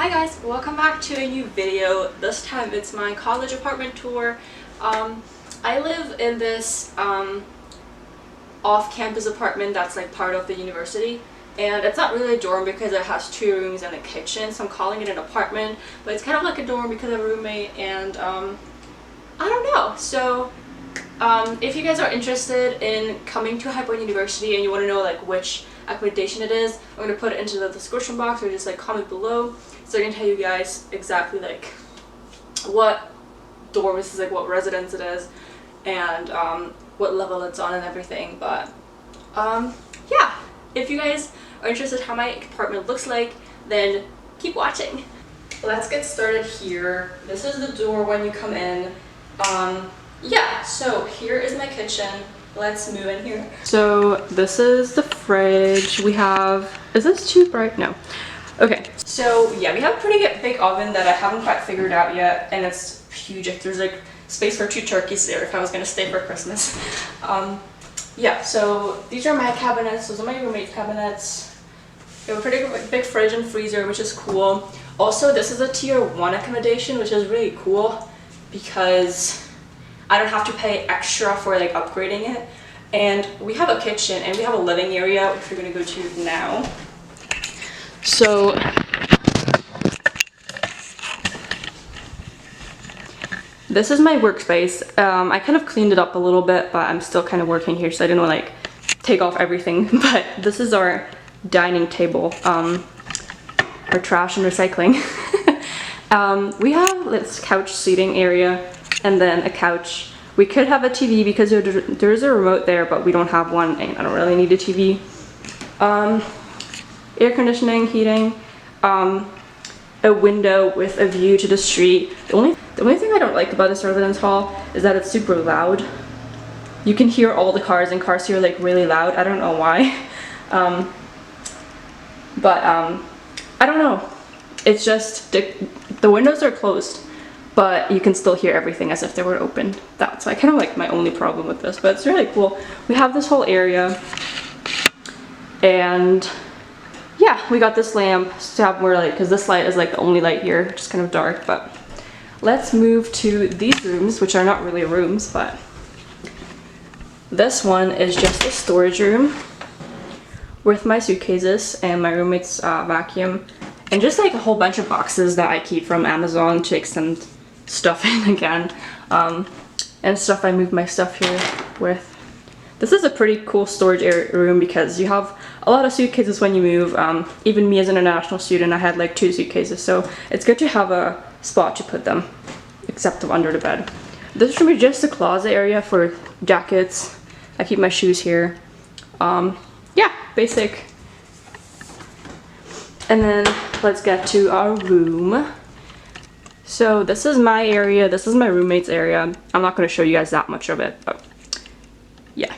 Hi guys, welcome back to a new video. This time it's my college apartment tour. I live in this off-campus apartment that's like part of the university, and it's not really a dorm because it has 2 rooms and a kitchen, so I'm calling it an apartment, but it's kind of like a dorm because of a roommate, and I don't know. So if you guys are interested in coming to Heyy University and you want to know like which accommodation it is, I'm going to put it into the description box or just like comment below, so I can tell you guys exactly like what dorm this is, like what residence it is, and what level it's on and everything. But yeah, if you guys are interested how my apartment looks like, then keep watching. Let's get started here. This is the door when you come in. Yeah, so here is my kitchen. Let's move in here. So this is the fridge. We have, is this too bright? No. Okay, so yeah, we have a pretty big oven that I haven't quite figured out yet, and it's huge. There's like space for 2 turkeys there if I was gonna stay for Christmas. Yeah, so these are my cabinets. Those are my roommate's cabinets. We have a pretty big fridge and freezer, which is cool. Also, this is a tier 1 accommodation, which is really cool because I don't have to pay extra for like upgrading it. And we have a kitchen and we have a living area, which we're gonna go to now. So this is my workspace. I kind of cleaned it up a little bit, but I'm still kind of working here, so I didn't want to like take off everything. But this is our dining table, our trash and recycling. We have this couch seating area and then a couch. We could have a TV because there's a remote there, but we don't have one and I don't really need a TV. Air conditioning, heating, a window with a view to the street. The only thing I don't like about this residence hall is that it's super loud. You can hear all the cars, and cars here are like really loud. I don't know why. I don't know. It's just the windows are closed, but you can still hear everything as if they were open. That's kind of like my only problem with this, but it's really cool. We have this whole area, and yeah, we got this lamp to have more light because this light is like the only light here, just kind of dark. But let's move to these rooms, which are not really rooms, but this one is just a storage room with my suitcases and my roommate's vacuum, and just like a whole bunch of boxes that I keep from Amazon to extend stuff in again, and stuff I move my stuff here with. This is a pretty cool storage room because you have a lot of suitcases when you move. Even me as an international student, I had like 2 suitcases, so it's good to have a spot to put them, except under the bed. This room is just a closet area for jackets. I keep my shoes here. Yeah, basic. And then let's get to our room. So this is my area, this is my roommate's area. I'm not going to show you guys that much of it, but yeah.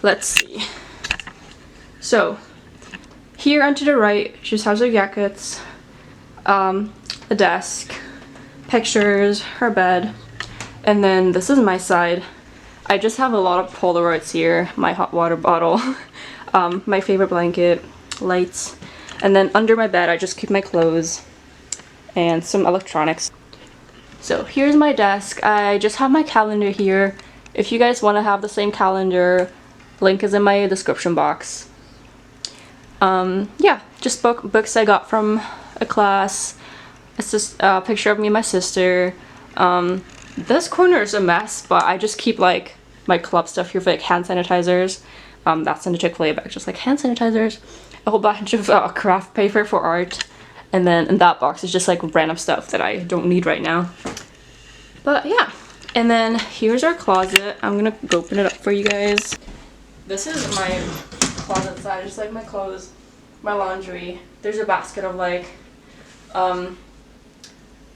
Let's see. So here on to the right, she just has her jackets, a desk, pictures, her bed, and then this is my side. I just have a lot of Polaroids here, my hot water bottle, my favorite blanket, lights, and then under my bed I just keep my clothes and some electronics. So here's my desk. I just have my calendar here. If you guys want to have the same calendar, link is in my description box. Yeah, just books I got from a class. It's just a picture of me and my sister. This corner is a mess, but I just keep like my club stuff here for like hand sanitizers. That's in the Chick-fil-A bag, just like hand sanitizers. A whole bunch of craft paper for art. And then in that box is just like random stuff that I don't need right now. But yeah. And then here's our closet. I'm gonna go open it up for you guys. This is my closet side, just like my clothes, my laundry. There's a basket of like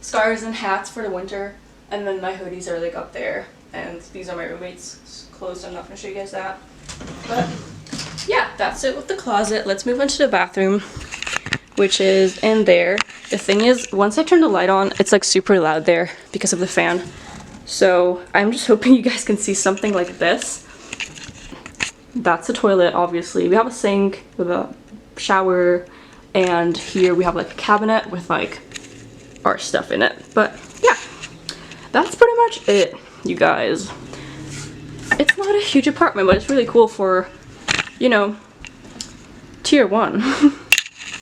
scarves and hats for the winter, and then my hoodies are like up there, and these are my roommate's clothes, so I'm not gonna show you guys that. But yeah, that's it with the closet. Let's move on to the bathroom, which is in there. The thing is, once I turn the light on, it's like super loud there because of the fan. So I'm just hoping you guys can see something like this. That's a toilet, obviously. We have a sink with a shower, and here we have like a cabinet with like our stuff in it. But yeah, that's pretty much it, you guys. It's not a huge apartment, but it's really cool for, you know, tier 1.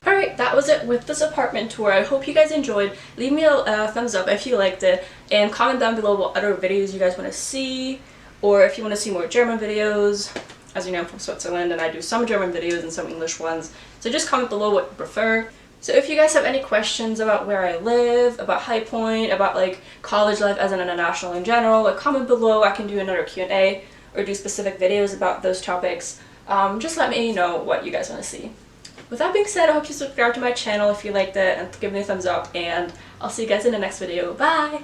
Alright, that was it with this apartment tour. I hope you guys enjoyed. Leave me a thumbs up if you liked it, and comment down below what other videos you guys want to see, or if you want to see more German videos. As you know, I'm from Switzerland and I do some German videos and some English ones, so just comment below what you prefer. So if you guys have any questions about where I live, about High Point, about like college life as an international in general, like comment below. I can do another Q&A or do specific videos about those topics. Just let me know what you guys want to see. With that being said, I hope you subscribe to my channel if you liked it, and give me a thumbs up, and I'll see you guys in the next video. Bye!